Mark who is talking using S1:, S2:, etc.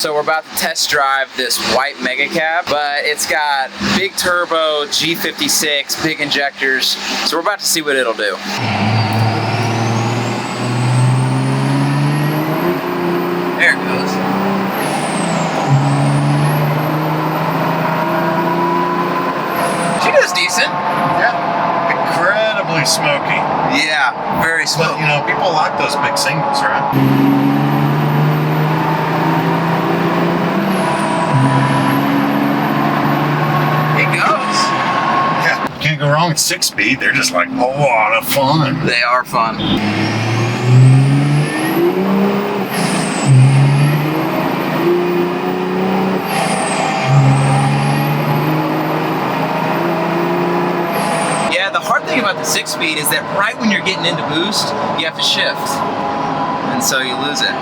S1: So we're about to test drive this white mega cab, but it's got big turbo, G56, big injectors. So we're about to see what it'll do. There it goes. She does decent.
S2: Yeah. Incredibly smoky.
S1: Yeah, very smoky.
S2: But, you know, people like those big singles, right? Can't go wrong with 6-speed. They're just like a lot of fun.
S1: They are fun. Yeah, the hard thing about the 6-speed is that right when you're getting into boost, you have to shift. And so you lose it.